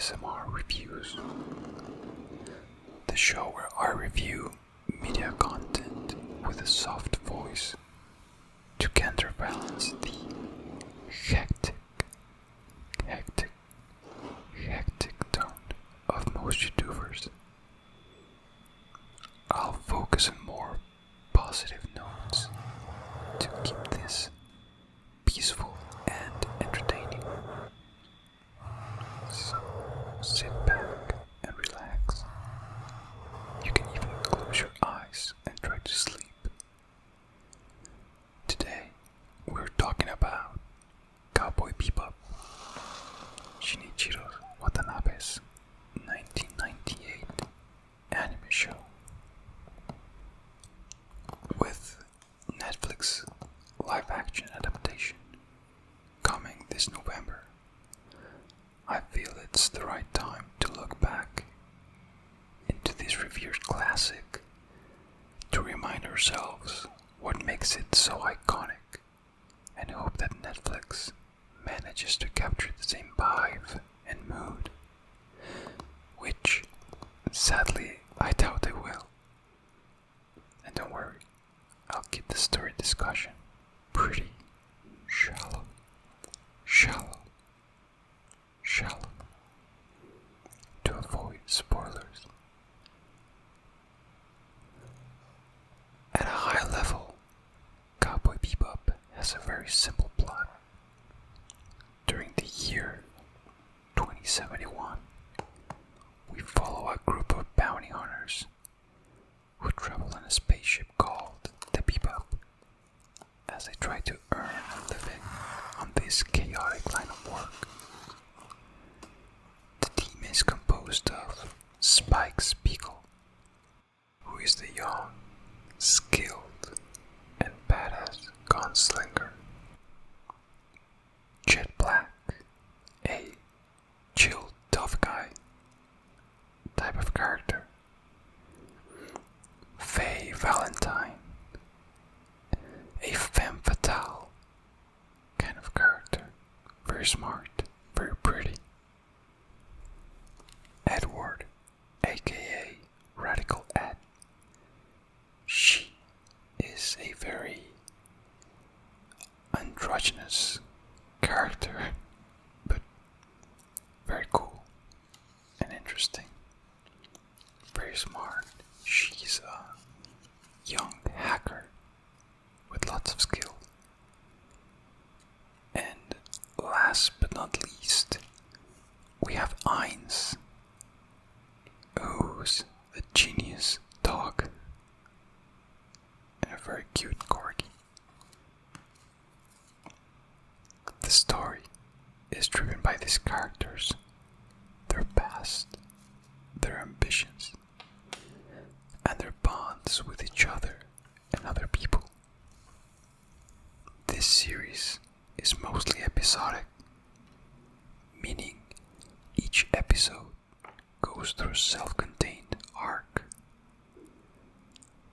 ASMR Reviews, the show where I review media content with a soft voice to counterbalance the hectic tone of most YouTubers. I'll focus on more positive notes to keep this peaceful and entertaining. So sit back and relax. You can even close your eyes and try to sleep. Today we're talking about Cowboy Bebop, Shinichiro Watanabe's 1998 anime show. With Netflix live-action adaptation coming this November, I feel it's the right time to look back into this revered classic to remind ourselves what makes it so iconic, and hope that Netflix manages to capture the same vibe and mood, which sadly I doubt they will. And don't worry, I'll keep the story discussion pretty shallow to avoid spoilers. At a high level, Cowboy Bebop has a very simple plot. During the year 2071, we follow a group of bounty hunters who travel in a spaceship called the Bebop as they try to earn a living on this chaotic line of work. The team is composed of Spike Spiegel, who is the young, skilled, and badass gunslinger. Jet Black, a chill, tough guy type of character. Faye Valentine, a femme fatale kind of character, very smart, very pretty. Edward, aka Radical Ed. She is a very androgynous character, but very cool and interesting. Very smart. She's a young hacker with lots of skill. And last but not least, we have Ainz, who's a genius dog and a very cute corgi. The story is driven by these characters, their past, their ambitions, and their bonds with each other and other people. This series is mostly episodic, meaning each episode goes through a self-contained arc.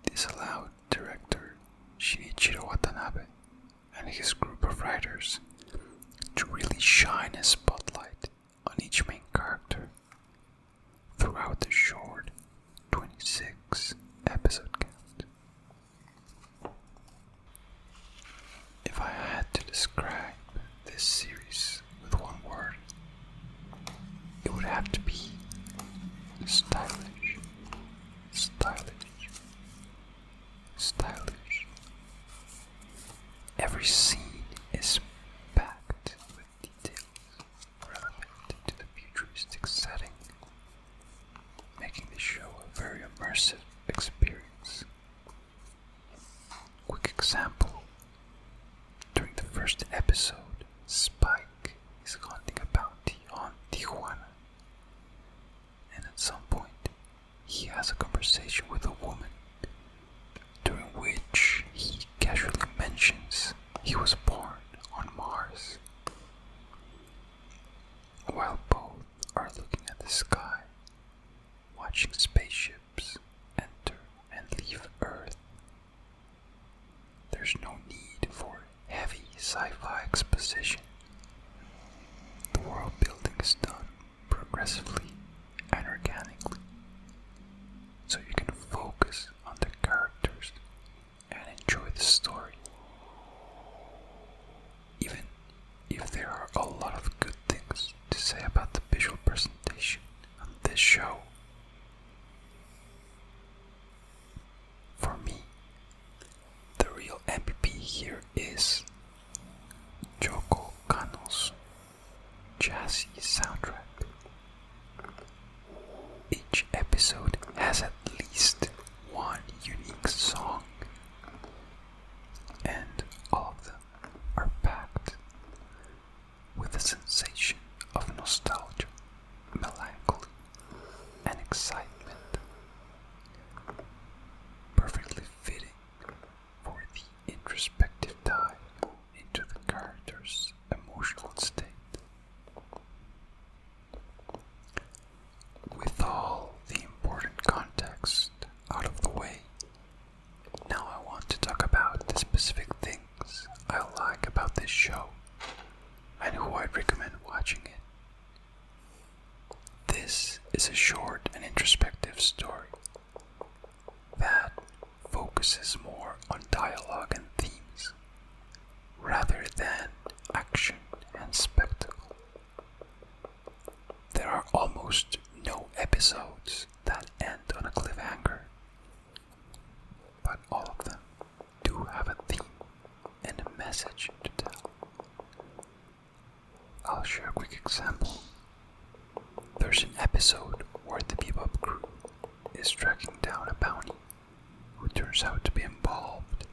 This allowed director Shinichiro Watanabe and his group of writers to really shine a spotlight on each main character throughout the short 26 episode count. If I had to describe this series with one word, it would have to be stylish. Every scene is packed with details relevant to the futuristic setting, making the show a very immersive experience. Quick example. During the first episode, Spike is hunting a bounty on Tijuana, and at some point he has a conversation with a woman, during which he casually mentions he was born on Mars. While both are looking at the sky, watching spaceships enter and leave Earth, there's no need for heavy sci-fi exposition. The world building is done progressively episode has at least one unique song, and all of them are packed with a sensation of nostalgia, melancholy, and excitement, perfectly fitting for the introspective dive into the character's emotional state. With all the important context out of the way, now I want to talk about the specific things I like about this show and who I'd recommend watching it. This is a short and introspective story that focuses more on dialogue and themes rather than action and spectacle. There are almost no episodes that end on a cliffhanger, but all of them do have a theme and a message to tell. I'll share a quick example. There's an episode where the Bebop crew is tracking down a bounty who turns out to be involved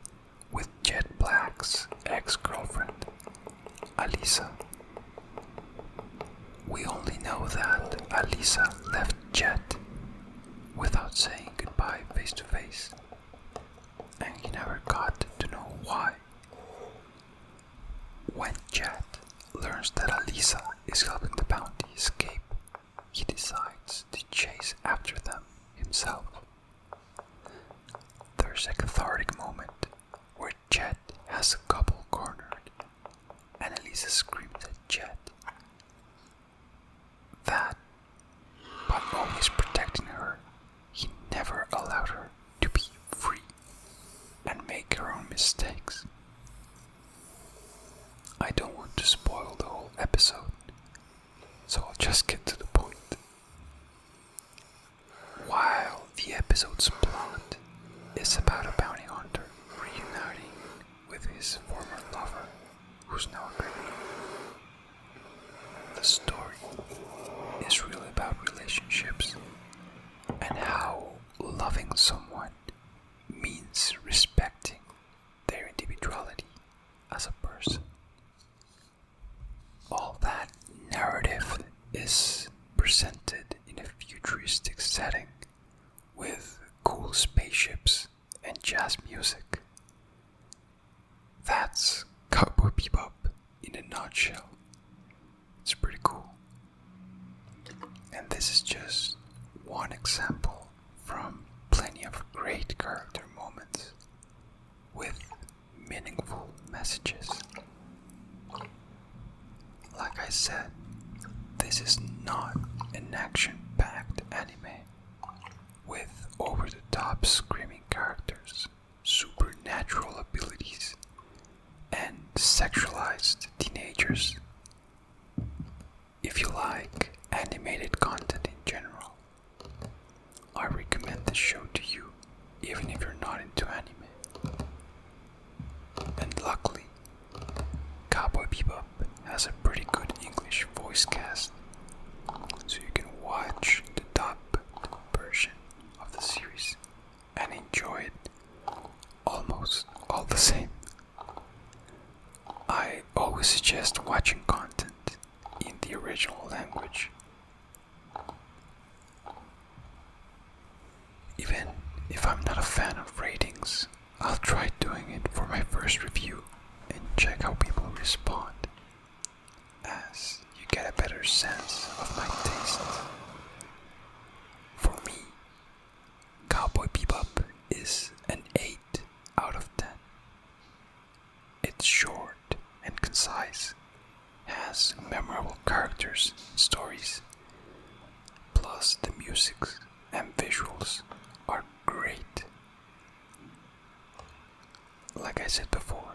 with Jet Black's ex-girlfriend, Alisa. We only know that Alisa left Jet without saying goodbye face to face, and he never got to know why. When Jet learns that Alisa is helping the bounty escape, he decides to chase after them himself. There's a cathartic moment where Jet has a couple cornered, and Alisa screams at Jet that, by always protecting her, he never allowed her to be free and make her own mistakes. I don't want to spoil the whole episode, so I'll just get to the point. While the episode's plot is about a bounty hunter reuniting with his former lover, who's now a criminal, the story is really about relationships and how loving someone means respecting their individuality as a person. All that narrative is presented in a futuristic setting with cool spaceships and jazz music. That's Cowboy Bebop in a nutshell. It's pretty cool. And this is just one example from plenty of great character moments with meaningful messages. Like I said, this is not an action-packed anime with over-the-top screaming characters, supernatural abilities, and sexualized teenagers. If you like animated content in general, I recommend this show to you, even if you're not into anime. And luckily, Cowboy Bebop has a pretty good English voice cast, so you can watch the dubbed version of the series and enjoy it almost all the same. I always suggest watching content in the original language. Even if I'm not a fan of ratings, I'll try doing it for my first review and check how people respond, as you get a better sense of my taste. For me, Cowboy Bebop is an 8 out of 10. It's short and concise, has memorable characters and stories, plus the music and visuals are great. Like I said before,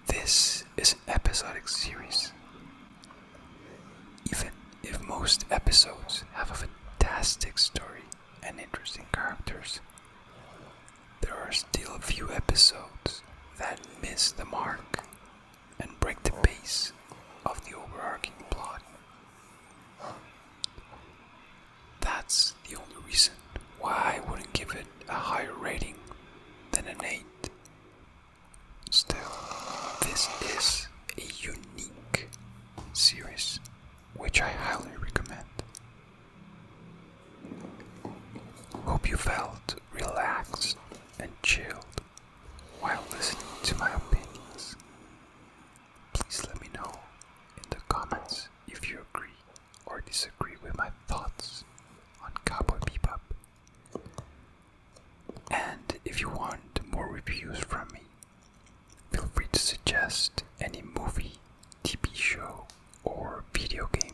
this is an episodic series. Even if most episodes have a fantastic story and interesting characters, there are still a few episodes that miss the mark and break the pace of the overarching plot. That's the only reason hope you felt relaxed and chilled while listening to my opinions. Please let me know in the comments if you agree or disagree with my thoughts on Cowboy Bebop. And if you want more reviews from me, feel free to suggest any movie, TV show, or video game